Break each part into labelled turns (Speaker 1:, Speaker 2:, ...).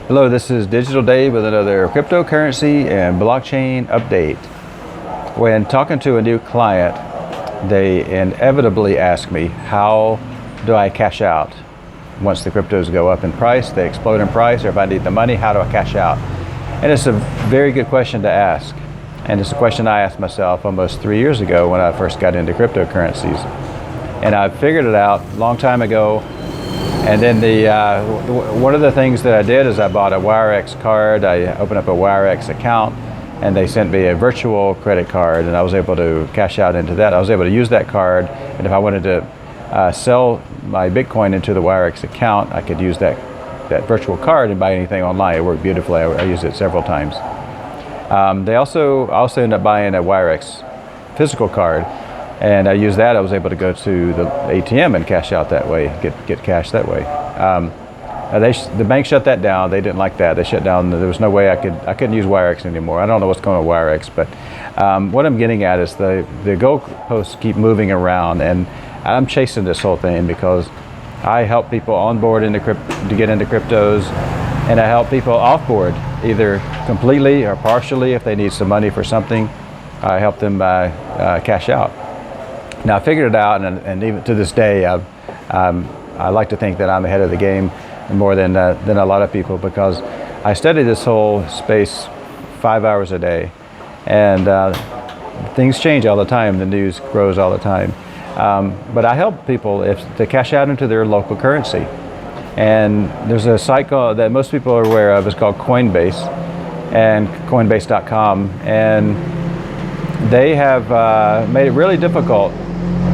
Speaker 1: Hello, this is Digital Dave with another cryptocurrency and blockchain update. When talking to a new client, they inevitably ask me, how do I cash out? Once the cryptos go up in price, they explode in price, or if I need the money, how do I cash out? And it's a very good question to ask. And it's a question I asked myself almost 3 years ago when I first got into cryptocurrencies. And I figured it out a long time ago. And then one of the things that I did is I bought a WireX card. I opened up a WireX account, and they sent me a virtual credit card, and I was able to cash out into that. I was able to use that card, and if I wanted to sell my Bitcoin into the WireX account, I could use that virtual card and buy anything online. It worked beautifully. I used it several times. I also ended up buying a WireX physical card. And I used that. I was able to go to the ATM and cash out that way, get cash that way. The bank shut that down. They didn't like that. They shut down. There was no way I couldn't use WireX anymore. I don't know what's going on with WireX, but what I'm getting at is the goalposts keep moving around, and I'm chasing this whole thing because I help people on board to get into cryptos, and I help people off board, either completely or partially if they need some money for something. I help them cash out. Now I figured it out, and even to this day, I like to think that I'm ahead of the game more than a lot of people, because I study this whole space 5 hours a day, and things change all the time. The news grows all the time, but I help people to cash out into their local currency. And there's a site that most people are aware of. It's called Coinbase, and Coinbase.com, and they have made it really difficult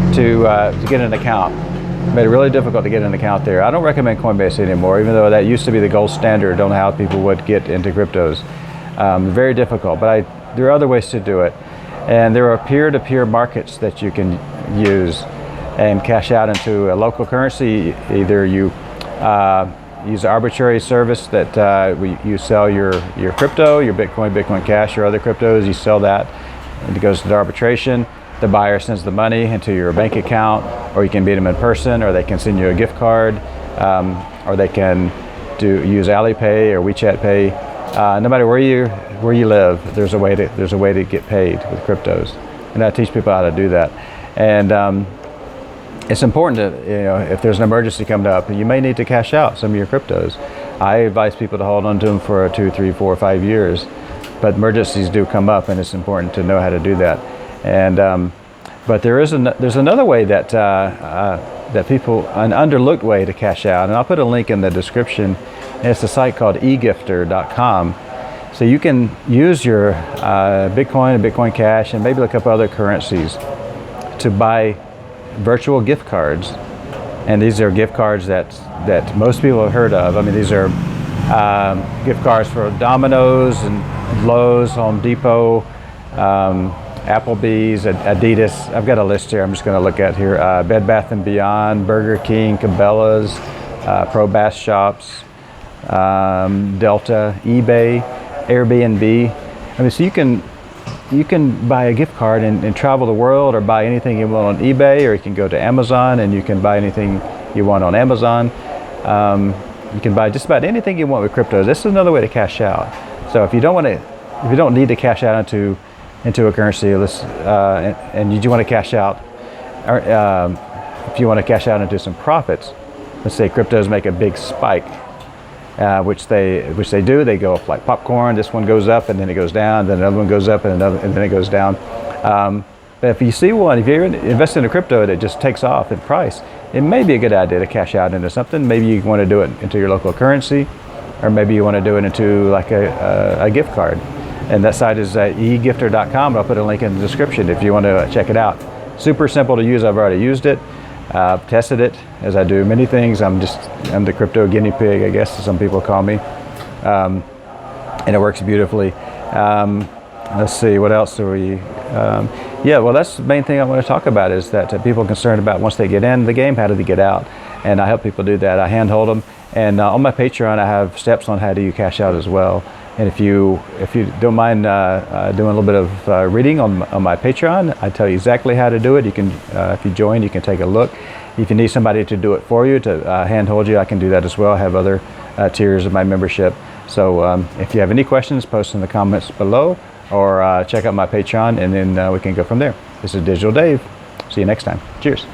Speaker 1: to get an account. Made it really difficult to get an account there. I don't recommend Coinbase anymore, even though that used to be the gold standard on how people would get into cryptos. Very difficult, but there are other ways to do it. And there are peer-to-peer markets that you can use and cash out into a local currency. Either you use an arbitrary service that you sell your crypto, your Bitcoin Cash, or other cryptos. You sell that, and it goes to the arbitration. The buyer sends the money into your bank account, or you can meet them in person, or they can send you a gift card, or they can use Alipay or WeChat Pay. No matter where you live, there's a way to get paid with cryptos, and I teach people how to do that. And it's important to, if there's an emergency coming up, you may need to cash out some of your cryptos. I advise people to hold on to them for 2, 3, 4, 5 years, but emergencies do come up, and it's important to know how to do that. And but there's another way that an underlooked way to cash out, and I'll put a link in the description. And it's a site called egifter.com. So you can use your Bitcoin and Bitcoin Cash, and maybe look up other currencies to buy virtual gift cards. And these are gift cards that most people have heard of. I mean, these are gift cards for Domino's and Lowe's, Home Depot, Applebee's, Adidas. I've got a list here I'm just going to look at here. Bed Bath & Beyond, Burger King, Cabela's, Pro Bass Shops, Delta, eBay, Airbnb. I mean, so you can buy a gift card and travel the world, or buy anything you want on eBay, or you can go to Amazon and you can buy anything you want on Amazon. You can buy just about anything you want with crypto. This is another way to cash out. So if you don't need to cash out into a currency, and you do want to cash out, or if you want to cash out into some profits, let's say cryptos make a big spike, which they do. They go up like popcorn. This one goes up, and then it goes down. Then another one goes up, and then it goes down. But if you see one, if you're investing in a crypto that just takes off in price, it may be a good idea to cash out into something. Maybe you want to do it into your local currency, or maybe you want to do it into like a gift card. And that site is egifter.com. I'll put a link in the description if you want to check it out. Super simple to use. I've already used it. I've tested it, as I do many things. I'm the crypto guinea pig, I guess some people call me. And it works beautifully. Let's see, what else are we? Yeah, well, that's the main thing I want to talk about, is that people are concerned about, once they get in the game, how do they get out? And I help people do that. I handhold them. And on my Patreon, I have steps on how do you cash out as well. And if you don't mind doing a little bit of reading on my Patreon, I tell you exactly how to do it. You can, if you join, you can take a look. If you need somebody to do it for you, to handhold you, I can do that as well. I have other tiers of my membership. So if you have any questions, post in the comments below, or check out my Patreon, and then we can go from there. This is Digital Dave. See you next time. Cheers.